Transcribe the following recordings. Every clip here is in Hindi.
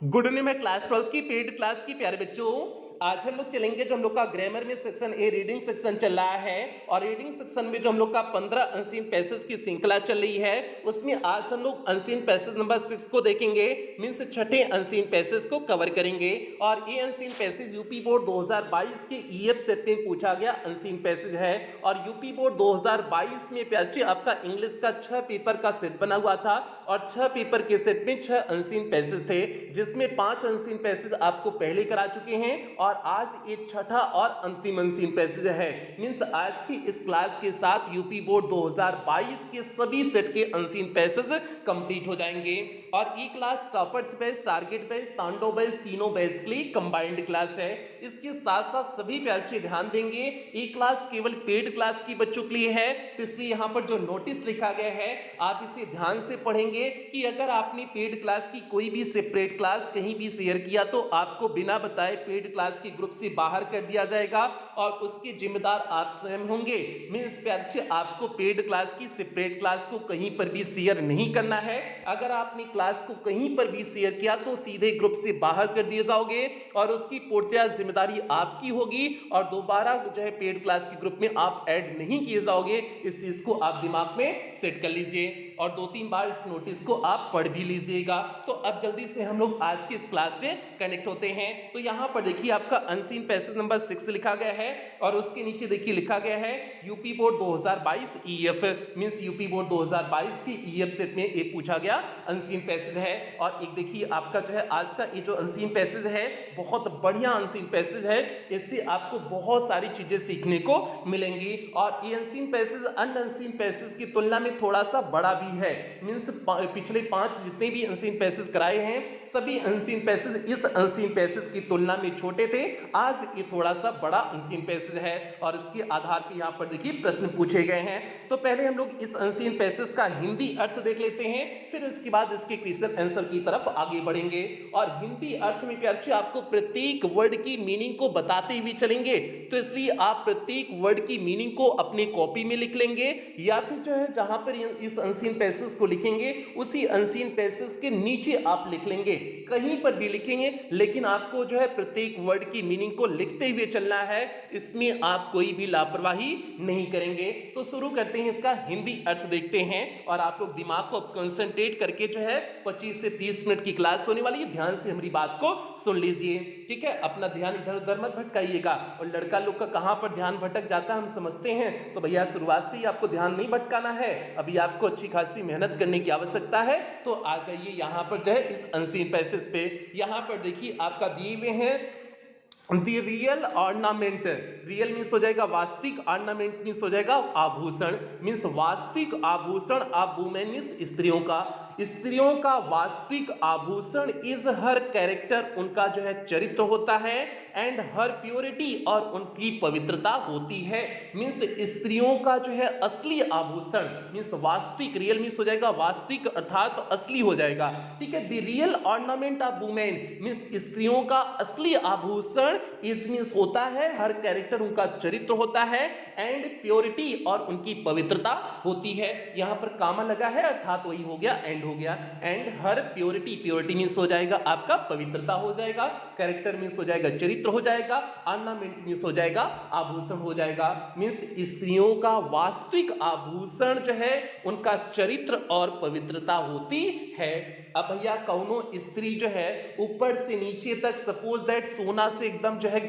गुड इवनिंग मैं क्लास 12 की पेड क्लास की प्यारे बच्चों। आज हम लोग चलेंगे जो हम लोग का ग्रामर में सेक्शन ए रीडिंग सेक्शन चल रहा है और रीडिंग सेक्शन में जो हम लोग का 15 अनसीन पैसेज की श्रृंखला चल रही है उसमें आज हम लोग अनसीन पैसेज नंबर 6 को देखेंगे। मीन्स छठे अनसीन पैसेज को कवर करेंगे और ये अनसीन पैसेज यूपी बोर्ड 2022 के ईएफ सेट में पूछा गया अनसीन पैसेज है और यूपी बोर्ड 2022 में प्यारे आपका इंग्लिश का 6 पेपर का सेट बना हुआ था और 6 पेपर के सेट में 6 अनसीन पैसेज थे जिसमें 5 अनसीन पैसेज आपको पहले करा चुके हैं और आज ये छठा और अंतिम अनसीन पैसेज है। मींस आज की इस क्लास के साथ यूपी बोर्ड 2022 के सभी सेट के अनसीन पैसेज कंप्लीट हो जाएंगे और ये class toppers batch, target batch, तांडव बैच तीनों बैच के लिए कंबाइंड क्लास है। इसके साथ साथ सभी प्यारे ध्यान देंगे ये क्लास केवल पेड क्लास की बच्चों के लिए है, तो इसलिए यहाँ पर जो नोटिस लिखा गया है आप इसे ध्यान से पढ़ेंगे कि अगर आपने पेड क्लास की कोई भी सेपरेट क्लास कहीं भी शेयर किया तो आपको बिना बताए पेड क्लास के ग्रुप से बाहर कर दिया जाएगा और उसके जिम्मेदार आप स्वयं होंगे। मींस प्यारे आपको पेड क्लास की सेपरेट क्लास को कहीं पर भी शेयर नहीं करना है। अगर आपने क्लास को कहीं पर भी शेयर किया तो सीधे ग्रुप से बाहर कर दिए जाओगे और उसकी पूर्णतः जिम्मेदारी आपकी होगी और दोबारा जो है पेड क्लास के ग्रुप में आप ऐड नहीं किए जाओगे। इस चीज को आप दिमाग में सेट कर लीजिए और 2-3 बार इस नोटिस को आप पढ़ भी लीजिएगा। तो अब जल्दी से हम लोग आज की इस क्लास से कनेक्ट होते हैं। तो यहां पर देखिए आपका अनसीन पैसेज नंबर 6 लिखा गया है और उसके नीचे देखिए लिखा गया है UP board 2022 EF. Means UP board 2022 की ईएफ सेट में ये पूछा गया अनसीन पैसेज है और एक देखिए आपका जो है आज का ये जो अनसीन पैसेज है बहुत बढ़िया अनसीन पैसेज है। इससे आपको बहुत सारी चीजें सीखने को मिलेंगी और ये अनसीन पैसेज अन्य अनसीन पैसेज की तुलना में थोड़ा सा बड़ा भी है। मींस पिछले 5 जितने भी अनसीन पैसेज कराए हैं सभी अनसीन पैसेज इस अनसीन पैसेज की तुलना में छोटे थे, आज ये थोड़ा सा बड़ा अनसीन पैसेज है और इसके आधार पर यहां पर देखिए प्रश्न पूछे गए हैं। तो पहले हम लोग इस अनसीन पैसेज का हिंदी अर्थ देख लेते हैं, फिर उसके बाद इसके क्वेश्चन आंसर की तरफ आगे बढ़ेंगे और हिंदी अर्थ में प्यारे आपको प्रत्येक वर्ड की मीनिंग को बताते हुए चलेंगे। तो इसलिए आप प्रत्येक वर्ड की मीनिंग को अपनी कॉपी में लिख लेंगे या फिर जो है जहां पर इस अनसीन पैसेज को लिखेंगे उसी अनसीन पैसेज के नीचे आप लिख लेंगे, कहीं पर भी लिखेंगे लेकिन आपको जो है प्रत्येक वर्ड की मीनिंग को लिखते हुए चलना है। इसमें आप कोई भी लापरवाही नहीं करेंगे। तो शुरू करते हैं, इसका हिंदी अर्थ देखते हैं और आप लोग दिमाग को कंसंट्रेट करके जो है 25 से 30 मिनट की क्लास होने वाली है, ध्यान से हमारी बात को सुन लीजिए, ठीक है। अपना ध्यान इधर उधर मत भटकाइएगा और लड़का लोग का कहां पर ध्यान भटक जाता है हम समझते हैं, तो भैया शुरुआत से ही आपको ध्यान नहीं भटकाना है, अभी आपको अच्छी खासी मेहनत करने की आवश्यकता है। तो आ जाइए यहां पर जो है इस अनसीन पैसेज पे। यहां पर देखिए आपका दिए हुए हैं दी रियल ऑर्नामेंट। रियल मीन्स हो जाएगा वास्तविक, ऑर्नामेंट मीन्स हो जाएगा आभूषण। मीन्स वास्तविक आभूषण ऑफ वुमेन मीन्स स्त्रियों का, स्त्रियों का वास्तविक आभूषण इज हर कैरेक्टर, उनका जो है चरित्र होता है, एंड हर प्योरिटी और उनकी पवित्रता होती है। मीन्स स्त्रियों का जो है असली आभूषण मीन्स वास्तविक, रियल मीन्स हो जाएगा वास्तविक अर्थात तो असली हो जाएगा, ठीक है। The real ornament of women means स्त्रियों का असली आभूषण इज मीन्स होता है हर कैरेक्टर, उनका चरित्र होता है, एंड प्योरिटी और उनकी पवित्रता होती है। यहां पर कामा लगा है अर्थात वही हो गया एंड हो गया। And her purity, purity means हो जाएगा आपका पवित्रता हो जाएगा, कैरेक्टर मीन्स हो जाएगा चरित्र हो जाएगा, ऑर्नामेंट मीन्स हो जाएगा आभूषण हो जाएगा। मीन्स स्त्रियों का वास्तविक आभूषण जो है उनका चरित्र और पवित्रता होती है। अब भैया कौनो स्त्री जो है ऊपर से नीचे तक सपोज दैट सोना से एकदम जो है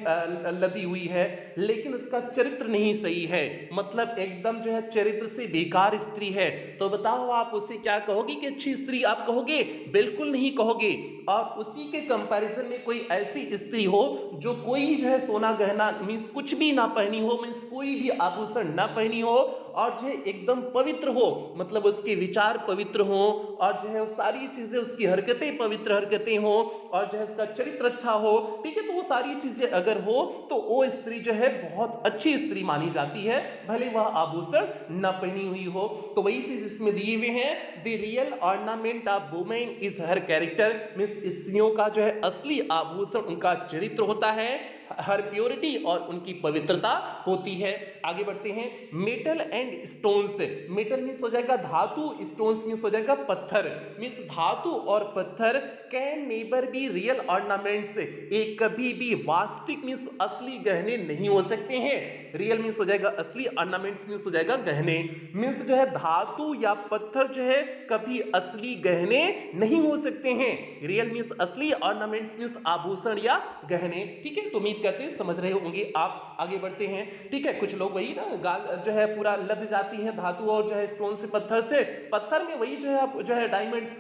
लदी हुई है लेकिन उसका चरित्र नहीं सही है, मतलब एकदम जो है चरित्र से बेकार स्त्री है, तो बताओ आप उसे क्या कहोगे कि अच्छी स्त्री आप कहोगे? बिल्कुल नहीं कहोगे। और उसी के कंपैरिजन में कोई ऐसी स्त्री हो जो कोई जो है सोना गहना मींस कुछ भी ना पहनी हो, मींस कोई भी आभूषण ना पहनी हो और जो है एकदम पवित्र हो, मतलब उसके विचार पवित्र हो और जो है सारी चीजें उसकी हरकतें पवित्र हरकतें हो और जो है उसका चरित्र अच्छा हो, ठीक है। तो वो सारी चीजें अगर हो तो वो स्त्री जो है बहुत अच्छी स्त्री मानी जाती है, भले वह आभूषण न पहनी हुई हो। तो वही चीज इसमें दिए हुए हैं, the real ornament of women is her character means स्त्रियों का जो है असली आभूषण उनका चरित्र होता है, हर प्योरिटी और उनकी पवित्रता होती है। आगे बढ़ते हैं, metal and stones. Metal means हो जाएगा धातु, स्टोन्स मीन्स हो जाएगा पत्थर। मीन्स धातु और पत्थर can never be real ornaments, एक कभी भी वास्तविक मीन्स असली गहने नहीं हो सकते हैं। रियल मीन्स हो जाएगा असली, ऑर्नामेंट्स मीन्स हो जाएगा गहने। मीन्स जो है धातु या पत्थर जो है कभी असली गहने नहीं हो सकते हैं। रियल मीन्स असली, ऑर्नामेंट्स मीन्स आभूषण या गहने। ठीक है, तो उम्मीद करते हैं समझ रहे होंगे आप। आगे बढ़ते हैं। ठीक है, कुछ लोग वही ना गाल जो है पूरा लद जाती है धातु और जो है स्टोन से, पत्थर से। पत्थर में वही जो है आप जो है डायमंड्स,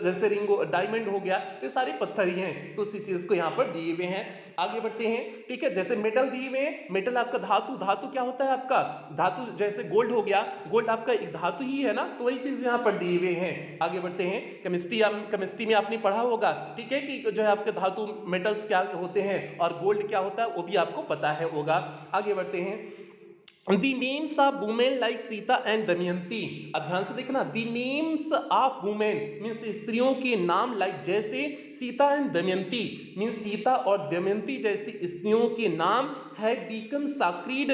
जैसे रिंगो डायमंड हो गया, ये सारे पत्थर ही हैं, तो उसी चीज को यहाँ पर दिए हुए हैं। आगे बढ़ते हैं। ठीक है, जैसे मेटल दिए हुए हैं, मेटल आपका धातु, धातु क्या होता है आपका धातु, जैसे गोल्ड हो गया, गोल्ड आपका एक धातु ही है ना, तो वही चीज यहाँ पर दिए हुए हैं। आगे बढ़ते हैं। केमिस्ट्री में आपने पढ़ा होगा, ठीक है, कि जो है आपके धातु मेटल्स क्या होते हैं और गोल्ड क्या होता है, वो भी आपको पता है होगा। आगे बढ़ते हैं। The names of women like Sita and Damayanti. अब ध्यान से देखना, the names of women means स्त्रियों के नाम, लाइक जैसे सीता एंड दमयंती मीन्स सीता और दमयंती जैसी स्त्रियों के नाम have become sacred,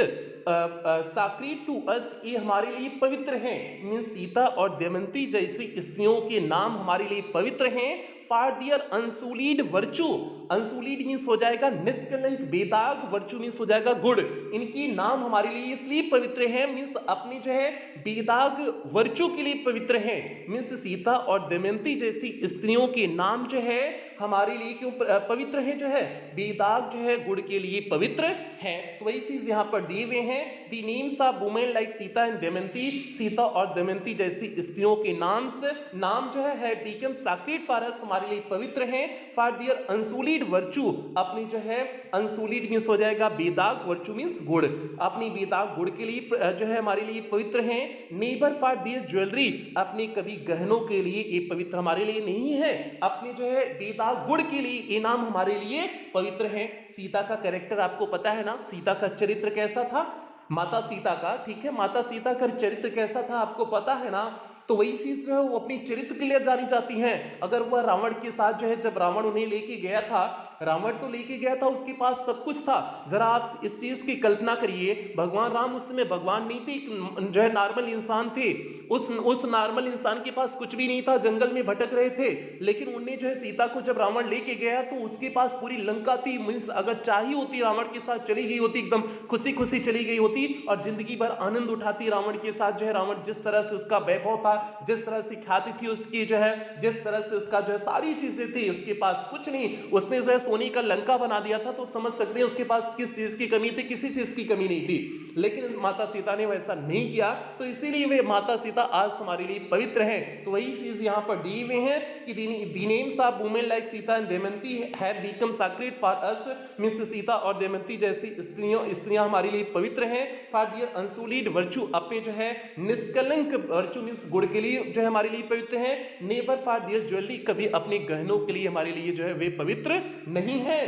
sacred to us, ये हमारे लिए पवित्र हैं। मीन्स सीता और दमयंती जैसी स्त्रियों के नाम हमारे लिए पवित्र हैं। फॉर दियर अनसुलीड वर्चू, अनसुलीड मीन्स हो जाएगा निष्कलंक, बेदाग, वर्चू मीन्स हो जाएगा गुड। इनकी नाम हमारे लिए इसलिए पवित्र है, मीन्स अपनी जो है बेदाग वर्चू के लिए पवित्र है। मीन्स सीता और दमयंती जैसी स्त्रियों के नाम जो है हमारे लिए क्यों पवित्र है, जो है बेदाग जो है गुड़ के लिए पवित्र है। तो वही चीज यहाँ पर दिए हुए हैं। The names of women like Sita and Damayanti, Sita और दमयंती जैसी स्त्रियों के नाम जो है बिकम सैक्रेड फॉर अस, हमारे लिए पवित्र हैं। फॉर दियर अनसुलीड वर्चू, अपनी जो है अनसुलीड मीन्स हो जाएगा बेदाग, वर्चू मीन्स गुड़, अपनी बेदाग गुड़ के लिए जो है हमारे लिए पवित्र हैं। नेबर फॉर दियर ज्वेलरी, अपने कभी गहनों के लिए ये पवित्र हमारे लिए नहीं है, अपने जो है बेदाग गुड़ के लिए ये नाम हमारे लिए पवित्र है। सीता का कैरेक्टर आपको पता है ना, सीता का चरित्र कैसा था, माता सीता का, ठीक है, माता सीता का चरित्र कैसा था आपको पता है ना। तो वही चीज जो है वो अपनी चरित्र के लिए जानी जाती हैं। अगर वह रावण के साथ जो है, जब रावण उन्हें लेके गया था, रावण तो लेके गया था, उसके पास सब कुछ था। जरा आप इस चीज की कल्पना करिए, भगवान राम उस समय भगवान नहीं थे, जो है नॉर्मल इंसान थे। उस नॉर्मल इंसान के पास कुछ भी नहीं था, जंगल में भटक रहे थे, लेकिन उन्हें जो है सीता को जब रावण लेके गया तो उसके पास पूरी लंका थी। मीन्स अगर चाहिए होती रावण के साथ चली गई होती, एकदम खुशी खुशी चली गई होती और जिंदगी भर आनंद उठाती रावण के साथ। जो है रावण जिस तरह से उसका वैभव था, जिस तरह से ख्याति थी उसकी, जो है जिस तरह से उसका जो है सारी चीजें थी, उसके पास कुछ नहीं, उसने जो है सोने का लंका बना दिया था। तो समझ सकते हैं उसके पास किस चीज की कमी थी, किसी चीज की कमी नहीं थी। लेकिन माता सीता ने वैसा नहीं किया, तो इसीलिए वे माता सीता आज हमारे लिए पवित्र हैं। तो वही चीज यहाँ पर दी हुई है कि the names of women like Sita and Damayanti have become sacred for us, means Sita और दमयंती जैसी स्त्रियां हमारे लिए पवित्र हैं। फॉर दियर अनसुलीड वर्चू, अपने जो है निष्कलंक वर्चू मींस गुड़ के लिए जो है हमारे लिए पवित्र हैं। नेबर फॉर दियर ज्वेलरी, कभी अपने गहनों के लिए हमारे लिए जो है वे पवित्र नहीं है।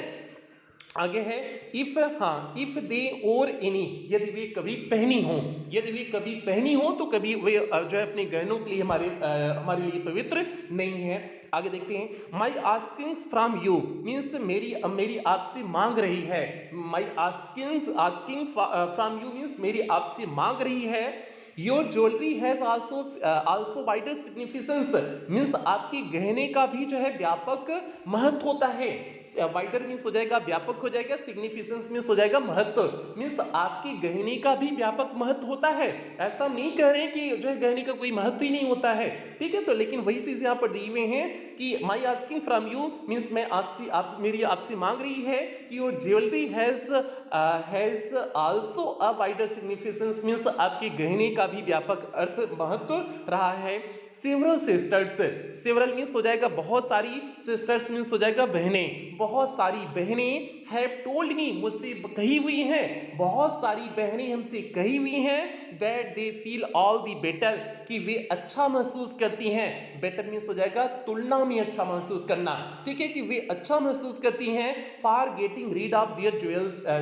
आगे है इफ, हाँ, इफ दे और एनी, यदि वे कभी पहनी हो, यदि वे कभी पहनी हो तो कभी वे जो है अपने गहनों के लिए हमारे लिए पवित्र नहीं है। आगे देखते हैं। माई आस्किंग्स फ्रॉम यू मीन्स मेरी आपसे मांग रही है। माई आस्किंग फ्रॉम यू मीन्स मेरी आपसे मांग रही है। Your jewellery has also wider significance means आपकी गहने का भी जो है व्यापक महत्व होता है। वाइडर मीन्स हो जाएगा व्यापक हो जाएगा, सिग्निफिकेंस मीन्स हो जाएगा महत्व, मीन्स आपकी गहने का भी व्यापक महत्व होता है। ऐसा नहीं कह रहे कि जो है गहने का कोई महत्व ही नहीं होता है, ठीक है। तो लेकिन वही चीज यहाँ पर दी हुए हैं कि माई आस्किंग फ्रॉम यू मीन्स मैं मेरी आपसे मांग रही है कि your jewellery has also a wider significance means आपके गहने का भी व्यापक अर्थ महत्व रहा है। सेवरल सिस्टर्स, सेवरल मीन्स हो जाएगा बहुत सारी, सिस्टर्स मीन्स हो जाएगा बहनें, बहुत सारी बहनें हैव टोल्ड मी, मुझसे कही हुई हैं, बहुत सारी बहनें हमसे कही हुई हैं that they feel all the better, कि वे अच्छा महसूस करती हैं, बेटर मीन्स हो जाएगा तुलना में अच्छा महसूस करना, ठीक है, कि वे अच्छा महसूस करती हैं for getting rid of their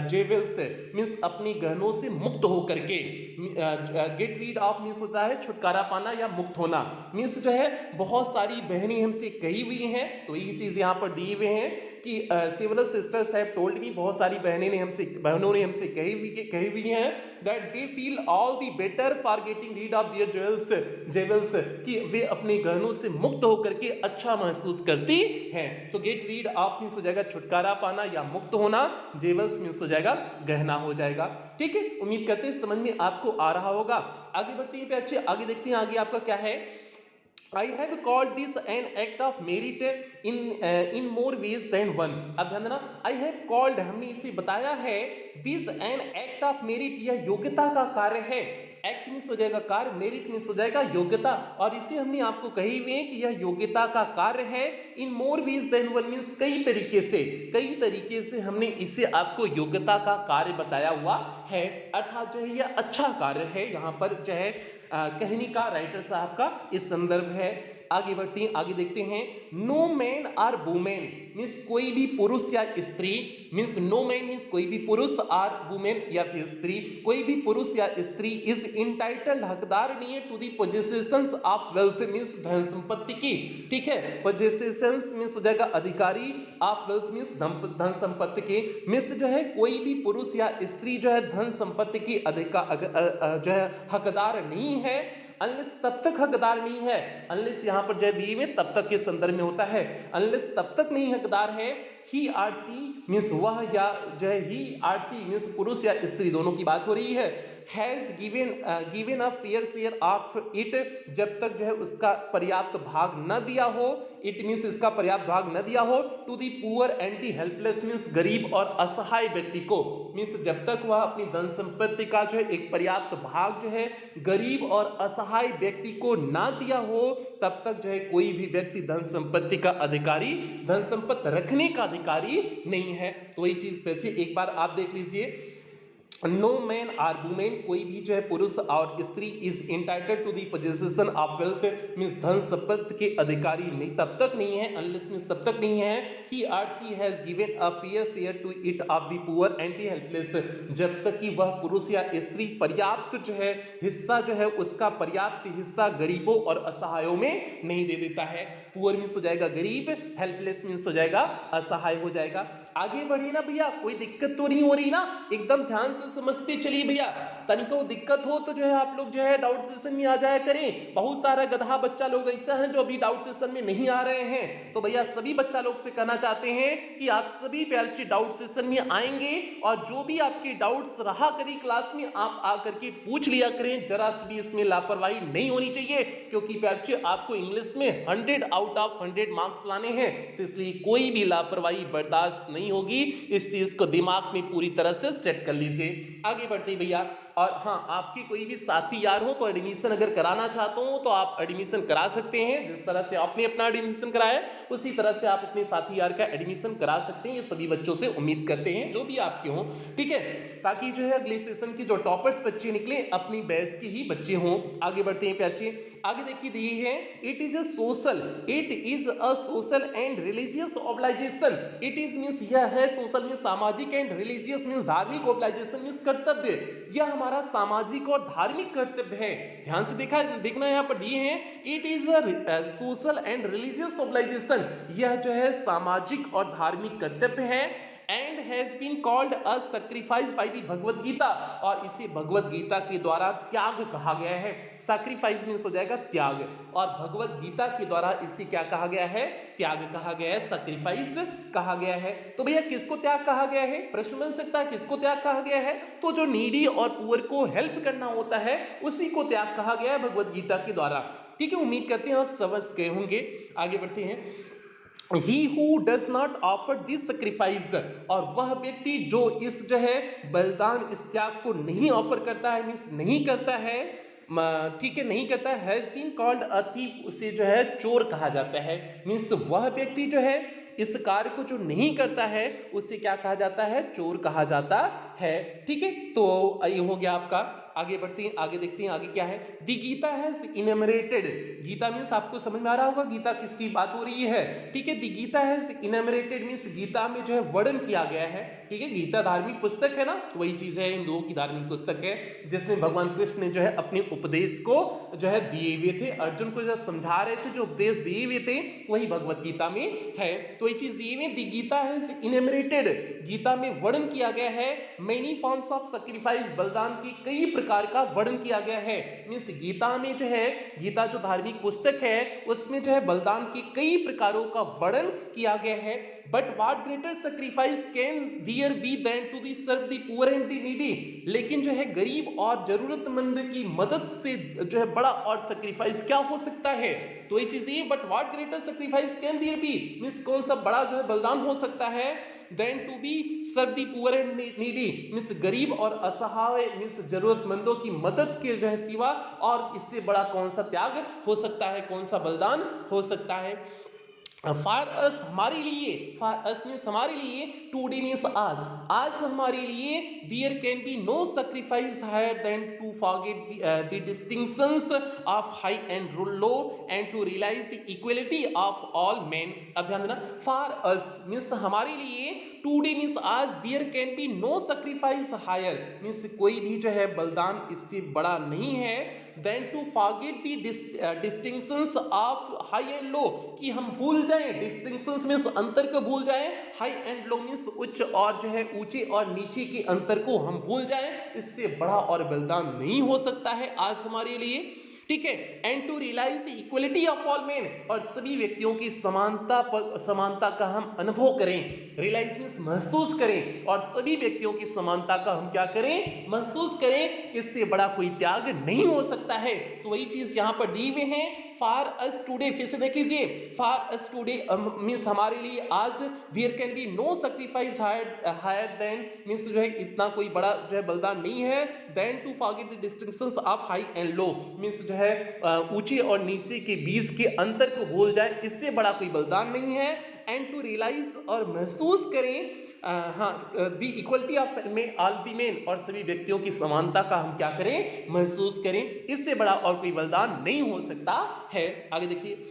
jewels means अपनी गहनों से मुक्त होकर के। गेट रीड ऑफ मीन्स होता है छुटकारा पाना या मुक्त होना, मीन्स जो है बहुत सारी बहनें हमसे कही हुई हैं, तो ये चीज यहाँ पर दिए हुए हैं कि several sisters have told me, बहुत सारी बहनों ने हमसे कही हुई हैं that they feel all the better for getting rid of their jewels, कि वे अपने गहनों से मुक्त होकर के अच्छा महसूस करती हैं। तो गेट रीड ऑफ मीन्स हो जाएगा छुटकारा पाना या मुक्त होना, जेवल्स मीन्स हो जाएगा गहना हो जाएगा, ठीक है। उम्मीद करते हैं समझ में आपको आ रहा होगा। आगे बढ़ते हैं प्यारे, आगे देखते हैं आगे आपका क्या है। I have called this an act of merit in more ways than one। अब ध्यान देना, I have called हमने इसे बताया है, this an act of merit यह योग्यता का कार्य है। एक्ट मीन्स हो जाएगा कार्य, मेरिट मीन्स हो जाएगा योग्यता, और इसे हमने आपको कही हुई है कि यह योग्यता का कार्य है। In more ways than one means कई तरीके से हमने इसे आपको योग्यता का कार्य बताया हुआ है, अर्थात जो है यह अच्छा कार्य है। यहाँ पर जो है कहनी का राइटर साहब का इस संदर्भ है। आगे बढ़ते हैं, आगे देखते हैं। No man or women means कोई भी पुरुष या स्त्री, मीन्स नो मैन मीन्स कोई भी पुरुष, आर वुमेन या फिर स्त्री, कोई भी पुरुष या स्त्री इज इंटाइटल्ड हकदार नहीं है to the possessions of wealth means धन संपत्ति की, ठीक है। पोजेसेशंस मीन्स हो जाएगा अधिकारी, ऑफ वेल्थ मीन्स धन संपत्ति की, मीन्स जो है कोई भी पुरुष या स्त्री जो है धन संपत्ति की जो है हकदार नहीं है, अनलेस तब तक हकदार नहीं है, अनलेस यहां पर जो दिए में तब तक के संदर्भ में होता है, अनलेस तब तक नहीं हकदार है, ही आर सी मीन्स वह या जो है ही आर सी मीन्स पुरुष या स्त्री दोनों की बात हो रही है, has given a fair share of it, जब तक जो है उसका पर्याप्त भाग न दिया हो, इट मीन्स इसका पर्याप्त भाग न दिया हो, to the poor and the helpless means गरीब और असहाय व्यक्ति को, मीन्स जब तक वह अपनी धन संपत्ति का जो है एक पर्याप्त भाग जो है गरीब और असहाय व्यक्ति को ना दिया हो, तब तक जो है कोई भी व्यक्ति धन संपत्ति का अधिकारी, धन संपत्ति रखने का अधिकारी नहीं है। तो ये चीज वैसे एक बार आप देख लीजिए, नो मैन आर वुमेन कोई भी जो है पुरुष और स्त्री is entitled to the possession of wealth means धन संपत्ति के अधिकारी नहीं तब तक नहीं है, अनलेस मींस तब तक नहीं है, he or she has given a fair share to it of the poor and the helpless, जब तक कि वह पुरुष या स्त्री पर्याप्त जो है हिस्सा जो है उसका पर्याप्त हिस्सा गरीबों और असहायों में नहीं दे देता है। पुअर मींस हो जाएगा गरीब, हेल्पलेस मींस हो जाएगा असहाय हो जाएगा। आगे बढ़िए ना भैया, कोई दिक्कत तो नहीं हो रही ना, एकदम ध्यान से समझते चलिए भैया, तनिको दिक्कत हो तो जो है आप लोग जो है डाउट सेशन में आ जाया करें। बहुत सारा गधा बच्चा लोग ऐसा है जो अभी डाउट सेशन में नहीं आ रहे हैं, तो भैया सभी बच्चा लोग से कहना चाहते हैं कि आप सभी प्यारे डाउट सेशन में आएंगे और जो भी आपके डाउट्स रहा करें क्लास में आप आकर के पूछ लिया करें, जरा सी भी इसमें लापरवाही नहीं होनी चाहिए, क्योंकि प्यारे आपको इंग्लिश में 100 आउट ऑफ 100 मार्क्स लाने हैं, तो इसलिए कोई भी लापरवाही बर्दाश्त नहीं होगी। इस चीज को दिमाग में पूरी तरह से सेट कर लीजिए। आगे बढ़ते भैया, और हाँ आपके कोई भी साथी यार हो तो एडमिशन अगर कराना चाहते हो तो आप एडमिशन करा सकते हैं, जिस तरह से आपने अपना एडमिशन कराया उसी तरह से आप अपने साथी यार का एडमिशन करा सकते हैं। ये सभी बच्चों से उम्मीद करते हैं जो भी आपके हों, ठीक है, ताकि जो है अगले सेशन के जो टॉपर्स बच्चे निकले अपनी बैच के ही बच्चे हों। आगे बढ़ते हैं प्यारे, आगे देखिए दिए है, it is a social and religious obligation, it is means यह है, सोशल मींस सामाजिक एंड रिलीजियस मींस धार्मिक, ऑब्लाइजेशन मींस कर्तव्य, यह हमारा सामाजिक और धार्मिक कर्तव्य है। ध्यान से देखना यहाँ पर दिए हैं, it is a social and religious obligation, यह जो है सामाजिक और धार्मिक कर्तव्य है, and has been called a sacrifice by the Bhagavad Gita, और इसे भगवत गीता के द्वारा त्याग कहा गया है। सैक्रिफाइस मींस हो जाएगा त्याग, और भगवत गीता के द्वारा इसे क्या कहा गया है, त्याग कहा गया है, सैक्रिफाइस कहा गया है। तो भैया किसको त्याग कहा गया है, प्रश्न बन सकता है किसको त्याग कहा गया है, तो जो नीडी और पुअर को हेल्प करना होता है उसी को त्याग कहा गया है भगवत गीता के द्वारा, ठीक है। उम्मीद करते हैं आप समझ गए होंगे। आगे बढ़ते हैं, He who does not offer this sacrifice, और वह व्यक्ति जो इस जो है बलिदान इस त्याग को नहीं ऑफर करता है, मीन्स नहीं करता है, ठीक है, नहीं करता है, has been called a thief, उसे जो है चोर कहा जाता है। मीन्स वह व्यक्ति जो है इस कार्य को जो नहीं करता है उसे क्या कहा जाता है, चोर कहा जाता है। ठीक है, तो ये हो गया आपका। आगे बढ़ते हैं, आगे देखते हैं आगे क्या है। दी गीता हैज इनमरेटेड, गीता मीन्स आपको समझ में आ रहा होगा गीता किसकी बात हो रही है। ठीक है, दी गीता हैज इनमरेटेड मीन्स गीता में जो है वर्णन किया गया है। ठीक है, गीता धार्मिक पुस्तक है ना, तो वही चीज है, हिंदुओं की धार्मिक पुस्तक है जिसमें भगवान कृष्ण ने जो है अपने उपदेश को जो है दिए हुए थे, अर्जुन को जब समझा रहे थे, जो उपदेश दिए हुए थे वही भगवत गीता में है। तो ये चीज दिए हुए, दी गीता हैज इनमरेटेड, गीता में वर्णन किया गया है मेनी फॉर्म्स ऑफ सैक्रिफाइस, बलिदान की कई प्रकार का वर्णन किया गया है। मींस गीता में जो है, गीता जो धार्मिक पुस्तक है उसमें जो है बलिदान के कई प्रकारों का वर्णन किया गया है। But what greater sacrifice can there be than to the serve the poor and the needy, लेकिन जो है गरीब और जरूरतमंद की मदद से जो है बड़ा और सैक्रिफाइस क्या हो सकता है। तो इसी चीज, but what greater sacrifice can there be means कौन सा बड़ा जो है बलिदान हो सकता है than to be serve the poor and needy means गरीब और असहाय मींस जरूरतमंदों की मदद के जो है सिवा, और इससे बड़ा कौन सा त्याग हो सकता है, कौन सा बलिदान हो सकता है। फॉर अस हमारे लिए, फॉर अस मीन्स हमारे लिए, टुडे मीन्स आज, आज हमारे लिए there can be no sacrifice higher than to forget the distinctions of high and low and to realise the equality of all man. अब ध्यान देना, फॉर अस मीन्स हमारे लिए, टुडे मीन्स आज, there can be no sacrifice higher means कोई भी जो है बलिदान इससे बड़ा नहीं है than to forget the distinctions of high and low, कि हम भूल जाएं, डिस्टिंक्शंस मींस अंतर को भूल जाएं, हाई एंड लो मींस उच्च और जो है ऊंचे और नीचे के अंतर को हम भूल जाएं, इससे बड़ा और बलिदान नहीं हो सकता है आज हमारे लिए। ठीक है, and to realise the equality of all men, और सभी व्यक्तियों की समानता पर, समानता का हम अनुभव करें, रियलाइज मींस महसूस करें, और सभी व्यक्तियों की समानता का हम क्या करें, महसूस करें, इससे बड़ा कोई त्याग नहीं हो सकता है। तो वही चीज यहां पर दी हुए हैं, फॉर अस टुडे, फिर से देख लीजिए, फॉर अस टुडे मींस हमारे लिए आज, there can be no sacrifice higher than means जो है इतना कोई बड़ा जो है बलिदान नहीं है than to forget the distinctions of high and low means जो है ऊंचे और नीचे के बीच के अंतर को भूल जाए, इससे बड़ा कोई बलिदान नहीं है। एंड टू रियलाइज, और महसूस करें दी इक्वलिटी ऑफ में ऑल दी मेन, और सभी व्यक्तियों की समानता का हम क्या करें, महसूस करें, इससे बड़ा और कोई बलिदान नहीं हो सकता है। आगे देखिए,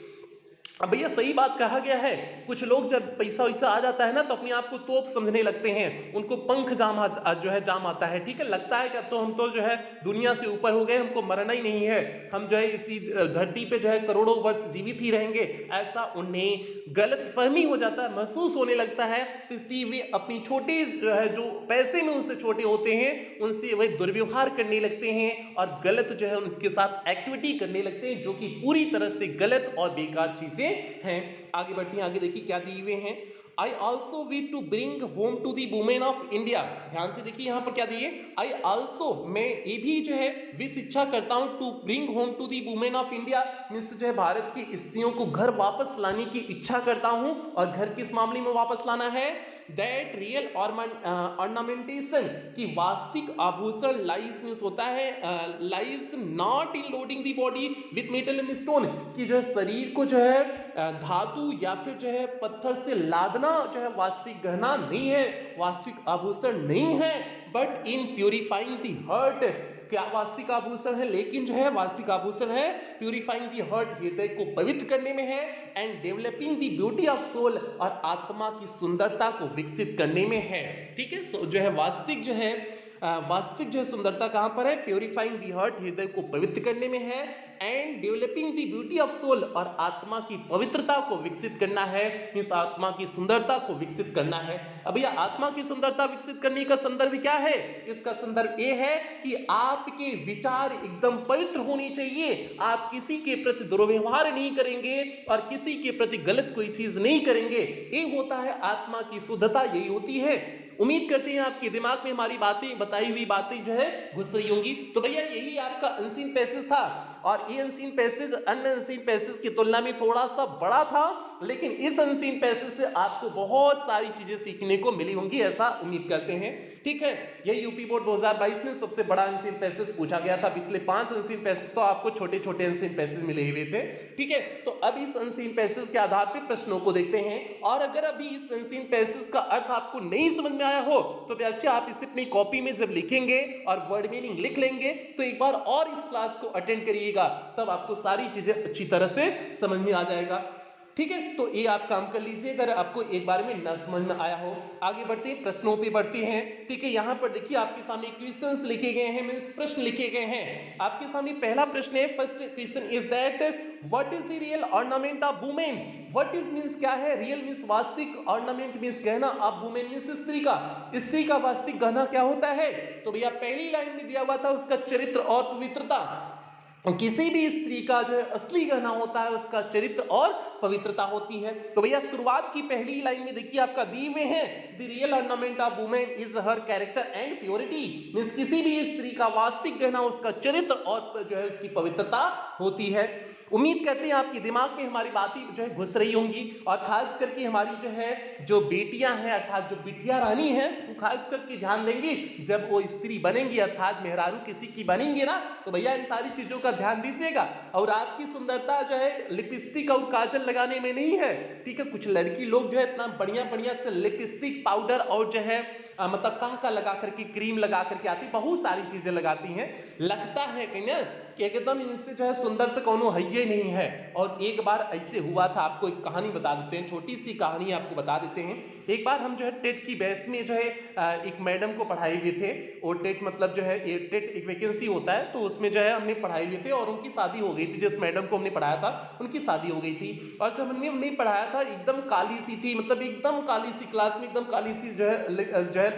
अब भैया सही बात कहा गया है, कुछ लोग जब पैसा वैसा आ जाता है ना तो अपने आप को तोप समझने लगते हैं, उनको पंख जो है जाम आता है। ठीक है, लगता है कि तो हम तो जो है दुनिया से ऊपर हो गए, हमको मरना ही नहीं है, हम जो है इसी धरती पे जो है करोड़ों वर्ष जीवित ही रहेंगे, ऐसा उन्हें गलत फहमी हो जाता है, महसूस होने लगता है। तो इसलिए वे अपनी छोटे जो है, जो पैसे में उनसे छोटे होते हैं, उनसे वे दुर्व्यवहार करने लगते हैं और गलत जो है उनके साथ एक्टिविटी करने लगते हैं, जो कि पूरी तरह से गलत और बेकार चीजें हैं। आगे बढ़ते हैं, आगे देखिए क्या दिए हुए हैं। I also wish to bring home to the women of India, ध्यान से देखिए यहां पर क्या दिए, I also, मैं ये भी जो है विश इच्छा करता हूं, to bring home to the women of India means जो है भारत की स्त्रियों को घर वापस लाने की इच्छा करता हूं, और घर किस मामले में वापस लाना है, दैट रियल ऑर्नामेंटेशन, की वास्तविक आभूषण, लाइज मींस होता है lies not in loading the body with metal and stone, की जो है शरीर को जो है धातु या फिर जो है पत्थर से लादना जो है वास्तविक गहना नहीं है, वास्तविक आभूषण नहीं है, but in purifying the heart, क्या वास्तविक आभूषण है, लेकिन जो है वास्तविक आभूषण है प्यूरिफाइंग दी हर्ट, हृदय को पवित्र करने में है, and developing the beauty of soul, और आत्मा की सुंदरता को विकसित करने में है। ठीक है, जो है वास्तविक जो है वास्तविक जो है सुंदरता कहां पर है, प्यूरिफाइंग दी हर्ट, हृदय को पवित्र करने में है, and developing the beauty of soul, और आत्मा की पवित्रता को विकसित करना है, इस आत्मा की सुंदरता को विकसित करना है। अब यह आत्मा की सुंदरता विकसित करने का संदर्भ क्या है, इसका संदर्भ ये है कि आपके विचार एकदम पवित्र होने चाहिए, आप किसी के प्रति दुर्व्यवहार नहीं करेंगे और किसी के प्रति गलत कोई चीज नहीं करेंगे, ये होता है आत्मा की शुद्धता, यही होती है। उम्मीद करते हैं आपके दिमाग में हमारी बातें, बताई हुई बातें जो है घुस रही होंगी। तो भैया यही आपका अनसीन पैसेज था, और ये अनसीन पैसेज अन्य अनसीन पैसेज की तुलना में थोड़ा सा बड़ा था, लेकिन इस अनसीन पैसेज से आपको बहुत सारी चीजें सीखने को मिली होंगी, ऐसा उम्मीद करते हैं। ठीक है, ये यूपी बोर्ड 2022 में सबसे बड़ा अनसीन पैसेज पूछा गया था। पिछले 5 अनसीन पैसेज तो आपको छोटे छोटे अनसीन पैसेज मिले हुए थे। ठीक है, तो अब इस अनसीन पैसेज के आधार पर प्रश्नों को देखते हैं। और अगर अभी इस अनसीन पैसेज का अर्थ आपको नहीं समझ में आया हो तो बच्चे आप इसे अपनी कॉपी में जब लिखेंगे और वर्ड मीनिंग लिख लेंगे तो एक बार और इस क्लास को अटेंड करिएगा, तब आपको सारी चीजें अच्छी तरह से समझ में आ जाएगा। ठीक है, तो ये आप काम कर लीजिए अगर आपको एक बार में न समझ में आया हो। आगे बढ़ते हैं, प्रश्नों पे बढ़ते हैं। ठीक है, यहाँ पर देखिए आपके सामने क्वेश्चंस लिखे गए हैं, मींस प्रश्न लिखे गए हैं। आपके सामने पहला प्रश्न है, first question is that what is the real ornament of women. What is means क्या है, रियल मींस वास्तविक, ऑर्नामेंट मींस गहना, ऑफ वुमेन मींस स्त्री का, स्त्री का वास्तविक गहना क्या होता है। तो भैया पहली लाइन में दिया हुआ था उसका चरित्र और पवित्रता। किसी भी स्त्री का जो है असली गहना होता है उसका चरित्र और पवित्रता होती है। तो भैया शुरुआत की पहली लाइन में देखिए आपका दिए हुए हैं, the real ornament of women is her character and purity, means किसी भी स्त्री का वास्तविक गहना उसका चरित्र और जो है उसकी पवित्रता होती है। उम्मीद करते हैं आपके दिमाग में हमारी बातें जो है घुस रही होंगी, और खास करके हमारी जो है जो बेटियां हैं अर्थात जो बिटिया रानी हैं वो खास करके ध्यान देंगी जब वो स्त्री बनेंगी अर्थात मेहरारू किसी की बनेंगी ना, तो भैया इन सारी चीजों का ध्यान दीजिएगा। और आपकी सुंदरता जो है लिपस्टिक और काजल लगाने में नहीं है। ठीक है, कुछ लड़की लोग जो है इतना बढ़िया बढ़िया से लिपस्टिक पाउडर और जो है मतलब कहा लगा करके क्रीम लगा करके आती, बहुत सारी चीजें लगाती हैं, लगता है कहीं ना कि एकदम इनसे जो है सुंदर तो कोनो है ही नहीं है। और एक बार ऐसे हुआ था, आपको एक कहानी बता देते हैं, छोटी सी कहानी आपको बता देते हैं। एक बार हम जो है टेट की बैच में जो है एक मैडम को पढ़ाए हुए थे, और टेट मतलब जो है ये टेट एक वैकेंसी होता है, तो उसमें जो है हमने पढ़ाए हुए थे और उनकी शादी हो गई थी। जिस मैडम को हमने पढ़ाया था उनकी शादी हो गई थी, और जब हमने उन्हें पढ़ाया था एकदम काली सी थी, मतलब एकदम काली सी, क्लास में एकदम काली सी जो है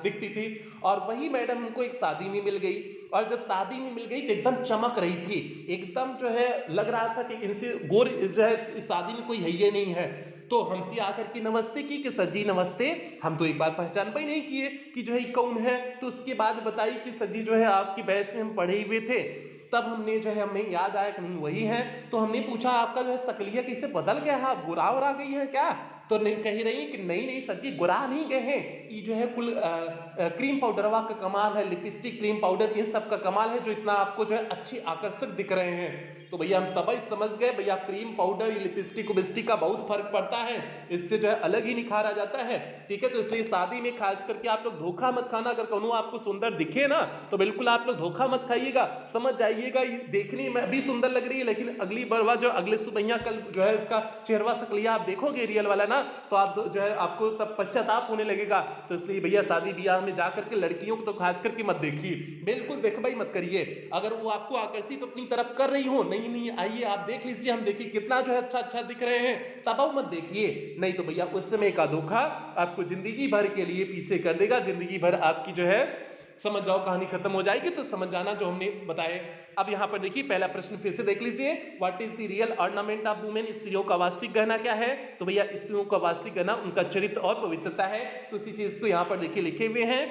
दिखती थी। और वही मैडम हमको एक शादी में मिल गई, और जब शादी में मिल गई तो एकदम चमक रही थी, एकदम जो है लग रहा था कि इनसे गोर जो है इस शादी में कोई है ही नहीं है। तो हमसे आकर के नमस्ते की कि सर जी नमस्ते। हम तो एक बार पहचान भी नहीं किए कि जो है कौन है। तो उसके बाद बताई कि सर जी जो है आपकी बैच में हम पढ़े हुए थे। तब हमने जो है हमें याद आया कि नहीं वही है। तो हमने पूछा आपका जो है शक्लिया कैसे बदल गया है, आप गोरा वरा गई है क्या। तो नहीं कह रही कि नहीं नहीं सर जी गोरा नहीं गए हैं, ये जो है कुल क्रीम पाउडरवा का कमाल है, लिपस्टिक क्रीम पाउडर इन सब का कमाल है जो इतना आपको जो है अच्छे आकर्षक दिख रहे हैं। तो भैया हम तब ही समझ गए भैया क्रीम पाउडर लिपस्टिक विपस्टिक का बहुत फर्क पड़ता है, इससे जो है अलग ही निखार आ जाता है। ठीक है, तो इसलिए शादी में खास करके आप लोग धोखा मत खाना। अगर कौनो आपको सुंदर दिखे ना तो बिल्कुल आप लोग धोखा मत खाइएगा, समझ जाइएगा देखने में भी सुंदर लग रही है, लेकिन अगली बार जो अगले सुबह कल जो है इसका चेहरा शक्लिया आप देखोगे रियल वाला ना, तो आप जो है आपको तब पश्चाताप होने लगेगा। तो इसलिए भैया शादी ब्याह में जाकर के लड़कियों को तो खास करके मत देखिए, बिल्कुल देखभाई मत करिए। अगर वो आपको आकर्षित अपनी तरफ कर रही हो, नहीं आइए आप देख लीजिए, हम देखिए कितना जो है अच्छा दिख रहे हैं, तब आप मत देखिए, नहीं तो भैया उस समय का धोखा आपको जिंदगी भर के लिए पीछे कर देगा। जिंदगी भर आपकी जो है समझ जाओ कहानी खत्म हो जाएगी। तो समझ जाना जो हमने बताए। अब यहाँ पर देखिए पहला प्रश्न फिर से देख लीजिए, what is the real ornament of women, स्त्रियों का वास्तविक गहना क्या है। तो भैया स्त्रियों का वास्तविक गहना उनका चरित्र और पवित्रता है। तो इसी चीज को यहाँ पर देखिए लिखे हुए हैं,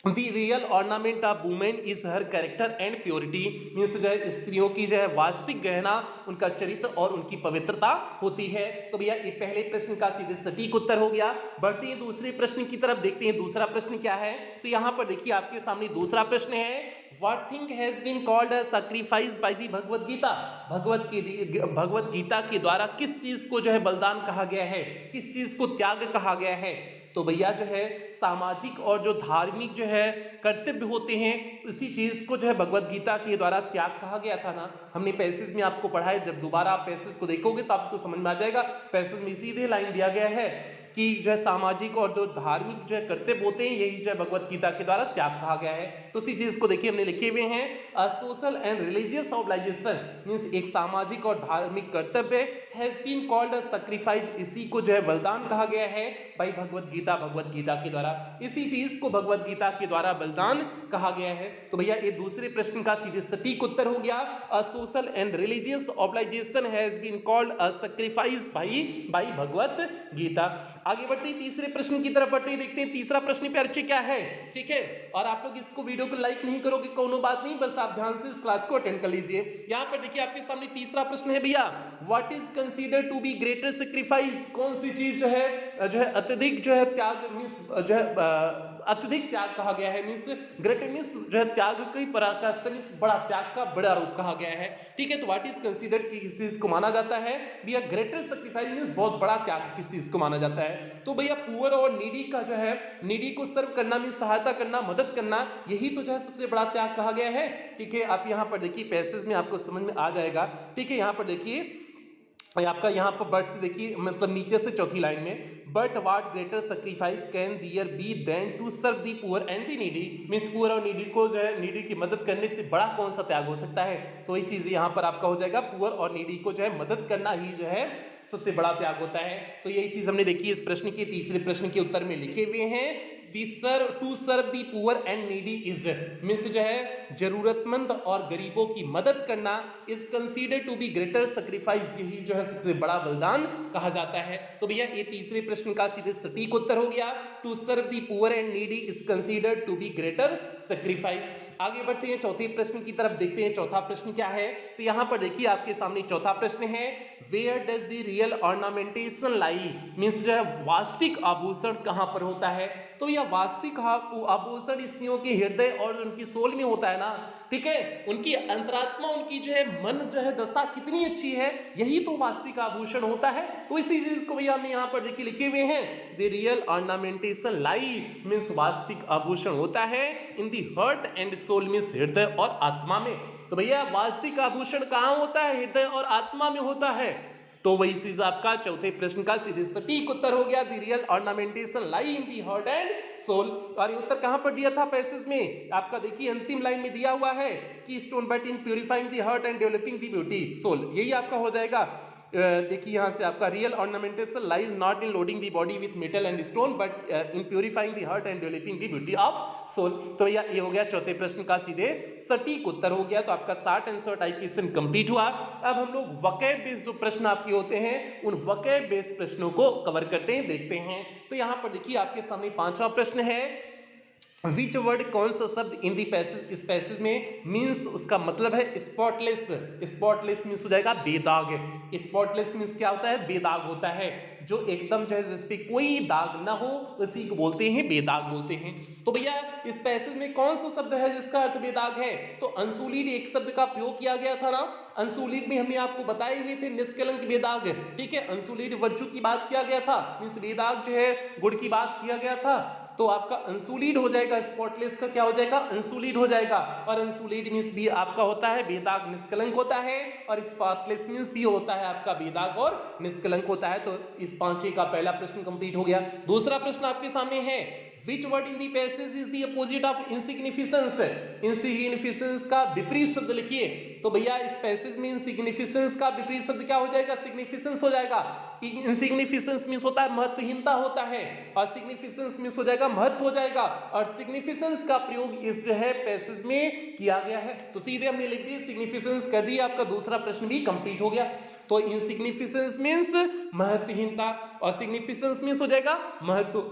The real ornament of women is her character and purity, means जो है स्त्रियों की जो है वास्तविक गहना उनका चरित्र और उनकी पवित्रता होती है। तो भैया ये पहले प्रश्न का सीधे सटीक उत्तर हो गया। बढ़ते हैं दूसरे प्रश्न की तरफ, देखते हैं दूसरा प्रश्न क्या है। तो यहाँ पर देखिए आपके सामने दूसरा प्रश्न है, What thing has been called a sacrifice by the Bhagavad Gita. Bhagavad Gita के द्वारा किस चीज को जो है बलिदान कहा गया है, किस चीज को त्याग कहा गया है। तो भैया जो है सामाजिक और जो धार्मिक जो है कर्तव्य होते हैं उसी चीज को जो है भगवत गीता के द्वारा त्याग कहा गया था ना। हमने पैसेज में आपको पढ़ा है, जब दोबारा आप पैसेज को देखोगे तो आपको समझ में आ जाएगा। पैसेज में सीधे लाइन दिया गया है कि जो है सामाजिक और जो धार्मिक जो है कर्तव्य होते हैं यही जो है भगवत गीता के द्वारा त्याग कहा गया है। तो उसी चीज को देखिए हमने लिखे हुए हैं, a social and religious obligation means एक सामाजिक और धार्मिक कर्तव्य has been called a sacrifice, इसी को जो है बलिदान कहा गया है भाई भगवत गीता के द्वारा, इसी चीज को भगवत गीता के द्वारा बलिदान कहा गया है। तो भैया ये दूसरे प्रश्न का सीधे सटीक उत्तर हो गया, a social and religious obligation has been called a sacrifice by Bhagavad Gita. आगे बढ़ते हैं तीसरे प्रश्न की तरफ बढ़ते हैं, देखते हैं तीसरा प्रश्न प्यारे बच्चे क्या है। ठीक है, और आप लोग इसको वीडियो को लाइक नहीं करोगे कोनो बात नहीं, बस आप ध्यान से इस क्लास को अटेंड कर लीजिए। यहाँ पर देखिए आपके सामने तीसरा प्रश्न है भैया, what is considered to be greater sacrifice, कौन सी चीज जो है अत्यधिक जो है त्याग मींस जो है अत्यधिक त्याग कहा गया है, मींस ग्रेटर मींस जो है त्याग की पराकाष्ठा मींस बड़ा त्याग का बड़ा रूप कहा गया है। ठीक है, तो व्हाट इज कंसीडर्ड किस चीज को माना जाता है भैया, ग्रेटर सेक्रीफाइस मींस बहुत बड़ा त्याग किस चीज को माना जाता है। तो भैया पुअर और नीडी का जो है, नीडी को सर्व करना मींस सहायता करना, मदद करना, यही तो जो है सबसे बड़ा त्याग कहा गया है। ठीक है, आप यहाँ पर देखिए पैसेज में आपको समझ में आ जाएगा। ठीक है, यहाँ पर देखिए आपका यहाँ पर बट से देखिए मतलब नीचे से चौथी लाइन में, but what greater sacrifice can there be than to serve the poor and the needy, means poor और नीडी को जो है नीडी की मदद करने से बड़ा कौन सा त्याग हो सकता है। तो वही चीज यहाँ पर आपका हो जाएगा, पुअर और नीडी को जो है मदद करना ही जो है सबसे बड़ा त्याग होता है। तो यही चीज हमने देखी इस प्रश्न के तीसरे प्रश्न के उत्तर में लिखे हुए हैं। To serve the poor and needy is means जो है जरूरतमंद और गरीबों की मदद करना, is considered to be greater sacrifice, यही जो है सबसे बड़ा बलिदान कहा जाता है। तो भैया ये तीसरे प्रश्न का सीधे सटीक उत्तर हो गया, to serve the poor and needy is considered to be greater sacrifice. आगे बढ़ते हैं चौथे प्रश्न की तरफ, देखते हैं चौथा प्रश्न क्या है। तो यहां पर देखिए आपके सामने चौथा प्रश्न है, where does the real ornamentation lie, means जो है वास्तविक आभूषण कहां पर होता है। तो यह वास्तविक आभूषण स्त्रियों के हृदय और उनकी सोल में होता है ना। ठीक है, उनकी अंतरात्मा, उनकी जो है मन जो है दशा कितनी अच्छी है, यही तो वास्तविक आभूषण होता है। तो इसी चीज को भैया हमने यहाँ पर देखिए लिखे हुए हैं, the real ornamentation lie means वास्तविक आभूषण होता है in the heart and soul means हृदय और आत्मा में। तो भैया वास्तविक आभूषण कहाँ होता है, हृदय और आत्मा में होता है। तो वही चीज आपका चौथे प्रश्न का सीधे सटीक उत्तर हो गया, the real ornamentation lie in the heart and soul. और ये उत्तर कहां पर दिया था पैसेज में, आपका देखिए अंतिम लाइन में दिया हुआ है कि stone but in purifying the heart and developing the beauty soul, यही आपका हो जाएगा। देखिए यहाँ से आपका real ornamentation lies not in loading the body with metal and stone but in purifying the heart and developing the beauty of soul. तो भैया ये हो गया चौथे प्रश्न का सीधे सटीक उत्तर हो गया। तो आपका 60 आंसर टाइप क्वेश्चन कंप्लीट हुआ। अब हम लोग वकैब बेस्ड जो प्रश्न आपके होते हैं उन वकैब बेस्ड प्रश्नों को कवर करते हैं, देखते हैं। तो यहाँ पर देखिए आपके सामने पांचवा प्रश्न है, विच वर्ड कौन सा शब्द इन दी पैसेज, इस पैसेज में मींस उसका मतलब है स्पॉटलेस, स्पॉटलेस मींस हो जाएगा बेदाग। स्पॉटलेस मींस क्या होता है, बेदाग होता है, जो एकदम जो है जिस पे कोई दाग ना हो उसी को बोलते हैं बेदाग बोलते हैं। तो भैया इस पैसेज में कौन सा शब्द है जिसका अर्थ बेदाग है, तो अंसुलीड एक शब्द का प्रयोग किया गया था ना। अंसुलीड में हमने आपको बताए हुए थे निष्कलंक बेदाग। ठीक है, अंसुलीड वर्चू की बात किया गया था, मींस बेदाग जो है गुण की बात किया गया था। तो आपका अंसुलीड हो जाएगा, स्पॉटलेस का क्या हो जाएगा, अंसुलीड हो जाएगा। और अंसुलीड मींस भी आपका होता है बेदाग निष्कलंक होता है, और स्पॉटलेस मींस भी होता है आपका बेदाग और निष्कलंक होता है। तो इस पांचवे का पहला प्रश्न कंप्लीट हो गया। दूसरा प्रश्न आपके सामने है, which word in the passage is the opposite of insignificance, insignificance का विपरीत शब्द लिखिए। तो भैया इस पैसेज में insignificance का विपरीत शब्द क्या हो जाएगा, significance हो जाएगा। insignificance मींस होता है महत्वहीनता होता है, और significance मींस हो जाएगा महत्व हो जाएगा, और significance का प्रयोग इस जो है पैसेज में किया गया है। तो सीधे हमने लिख दिया significance कर दिया, आपका दूसरा प्रश्न भी कंप्लीट हो गया। तो insignificance मींस महत्वहीनता, और significance मींस हो जाएगा महत्व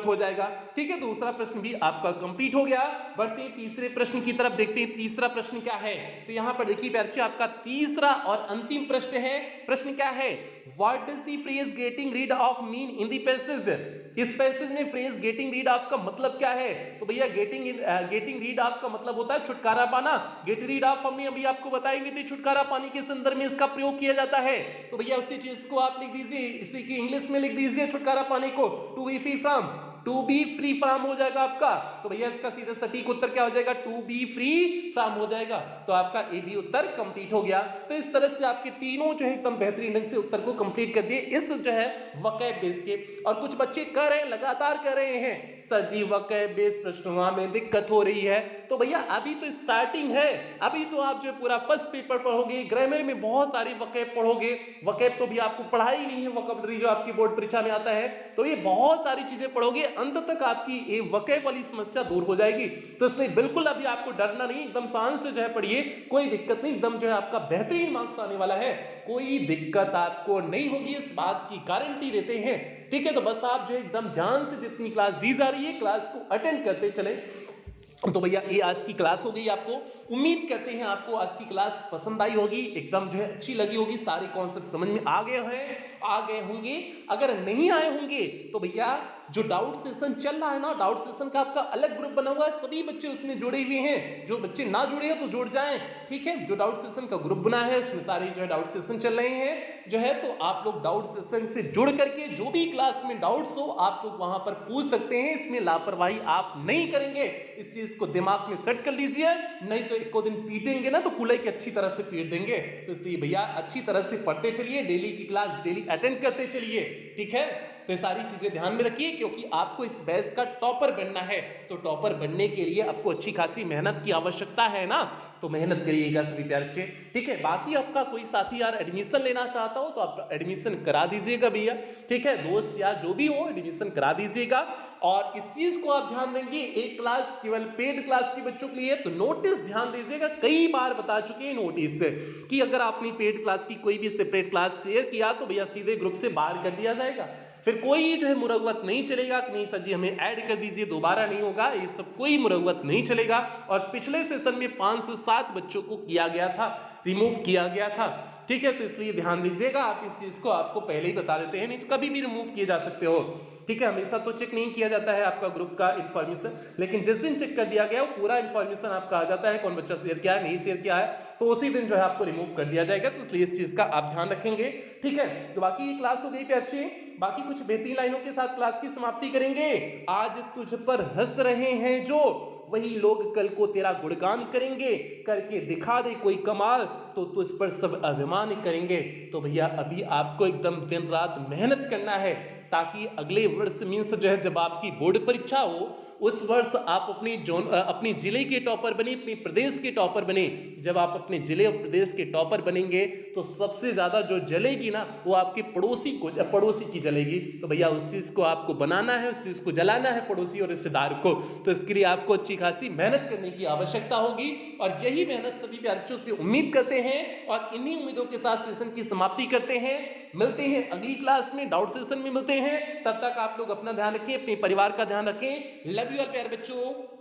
हो जाएगा। ठीक है, दूसरा प्रश्न भी आपका कंप्लीट हो गया। बढ़ते हैं तीसरे प्रश्न की तरफ, देखते हैं तीसरा प्रश्न क्या है। तो यहां पर देखिए बच्चे आपका तीसरा और अंतिम प्रश्न है। प्रश्न क्या है, what does the phrase getting rid of mean in the passage, इस पैसेज में फ्रेज गेटिंग रीड ऑफ का मतलब क्या है। तो भैया गेटिंग रीड ऑफ का मतलब होता है छुटकारा पाना। गेट रीड ऑफ हमने अभी आपको बताई हुई थी, छुटकारा पाने के संदर्भ में इसका प्रयोग किया जाता है। तो भैया उसी चीज को आप लिख दीजिए, इसी की इंग्लिश में लिख दीजिए छुटकारा पाने को, to be free from, to be free from हो जाएगा आपका। तो भैया इसका सीधा सटीक उत्तर क्या हो जाएगा, टू बी फ्री फ्रॉम हो जाएगा। तो आपका ए बी उत्तर कंप्लीट हो गया। तो इस तरह से आपके तीनों जो है एकदम बेहतरीन ढंग से उत्तर को कंप्लीट कर दिए इस जो है वकैब बेस के। और कुछ बच्चे कर रहे हैं, लगातार कर रहे हैं, सर जी वकैब बेस प्रश्नों में दिक्कत हो रही है। तो भैया अभी तो स्टार्टिंग है, अभी तो आप जो पूरा फर्स्ट पेपर पढ़ोगे, ग्रामर में बहुत सारी वकैब पढ़ोगे, वकैब तो भी आपको पढ़ा ही नहीं है, वोकैबुलरी जो आपकी बोर्ड परीक्षा में आता है। तो ये बहुत सारी चीजें पढ़ोगे, अंत तक आपकी ये वकैब वाली समस्या दूर हो जाएगी। तो इसलिए बिल्कुल अभी आपको डरना नहीं, एकदम शांत से जो है पढ़िए, कोई दिक्कत नहीं, एकदम जो है आपका बेहतरीन मार्क्स आने वाला है, कोई दिक्कत आपको नहीं होगी, इस बात की गारंटी देते हैं। ठीक है, तो बस आप जो एकदम ध्यान से जितनी क्लास दी जा रही है क्लास को अटेंड करते चले। तो भैया ये आज की क्लास हो गई आपको, उम्मीद करते हैं आपको आज की क्लास पसंद आई होगी, एकदम जो है अच्छी लगी होगी, सारे कॉन्सेप्ट समझ में आ गए होंगे। अगर नहीं आए होंगे तो भैया जो डाउट सेशन चल रहा है ना, डाउट सेशन का आपका अलग ग्रुप बना हुआ है, सभी बच्चे उसमें जुड़े हुए हैं। जो बच्चे ना जुड़े हैं तो जुड़ जाएं, ठीक है। जो डाउट सेशन का ग्रुप बना है इसमें सारे जो है डाउट सेशन चल रहे हैं जो है, तो आप लोग डाउट सेशन से जुड़ करके जो भी क्लास में डाउट्स हो आप लोग वहां पर पूछ सकते हैं। इसमें लापरवाही आप नहीं करेंगे, इस चीज को दिमाग में सेट कर लीजिए, नहीं तो एक दिन पीटेंगे ना तो कुल्ले की अच्छी तरह से पीट देंगे। तो इसलिए भैया अच्छी तरह से पढ़ते चलिए, डेली की क्लास डेली अटेंड करते चलिए, ठीक है। तो ये सारी चीजें ध्यान में रखिए, क्योंकि आपको इस बैच का टॉपर बनना है। तो टॉपर बनने के लिए आपको अच्छी खासी मेहनत की आवश्यकता है ना, तो मेहनत करिएगा सभी प्यारे बच्चे, ठीक है। बाकी आपका कोई साथी यार एडमिशन लेना चाहता हो तो आप एडमिशन करा दीजिएगा भैया, ठीक है। दोस्त यार जो भी हो एडमिशन करा दीजिएगा। और इस चीज को आप ध्यान देंगे, एक क्लास केवल पेड क्लास के बच्चों के लिए, तो नोटिस ध्यान दीजिएगा, कई बार बता चुके हैं नोटिस से कि अगर आपने पेड क्लास की कोई भी सेपरेट क्लास शेयर किया तो भैया सीधे ग्रुप से बाहर कर दिया जाएगा। फिर कोई जो है मुरव्वत नहीं चलेगा कि नहीं सर जी हमें ऐड कर दीजिए, दोबारा नहीं होगा, ये सब कोई मुरव्वत नहीं चलेगा। और पिछले सेशन में 5 से 7 बच्चों को किया गया था, रिमूव किया गया था, ठीक है। तो इसलिए ध्यान दीजिएगा, आप इस चीज को आपको पहले ही बता देते हैं, नहीं तो कभी भी रिमूव किए जा सकते हो, ठीक है। हमेशा तो चेक नहीं किया जाता है आपका ग्रुप का इंफॉर्मेशन, लेकिन जिस दिन चेक कर दिया गया वो पूरा इंफॉर्मेशन आपका आ जाता है, कौन बच्चा शेयर किया है नहीं शेयर किया है, तो उसी दिन जो है आपको रिमूव कर दिया जाएगा। तो इसलिए इस चीज का आप ध्यान रखेंगे, ठीक है। तो बाकी ये क्लास हो गई प्यारे बच्चे, बाकी कुछ बेहतरीन लाइनों के साथ क्लास की समाप्ति करेंगे। आज तुझ पर हंस रहे हैं जो, वही लोग कल को तेरा गुणगान करेंगे, करके दिखा दे कोई कमाल तो तुझ पर सब अभिमान करेंगे। तो भैया अभी आपको एकदम दिन रात मेहनत करना है, ताकि अगले वर्ष मीन्स जो है जब आपकी बोर्ड परीक्षा हो उस वर्ष आप अपनी जिले के टॉपर बने, अपने प्रदेश के टॉपर बने। जब आप अपने जिले और प्रदेश के टॉपर बनेंगे तो सबसे ज्यादा जो जलेगी ना वो आपके पड़ोसी की जलेगी। तो भैया उस चीज को आपको बनाना है, उस चीज को जलाना है, पड़ोसी और रिश्तेदार को। तो इसके लिए आपको अच्छी खासी मेहनत करने की आवश्यकता होगी, और यही मेहनत सभी प्यारे बच्चों से उम्मीद करते हैं, और इन्हीं उम्मीदों के साथ सेशन की समाप्ति करते हैं। मिलते हैं अगली क्लास में, डाउट सेशन में मिलते हैं। तब तक आप लोग अपना ध्यान रखें, अपने परिवार का ध्यान रखें। लव यू ऑल प्यारे बच्चों।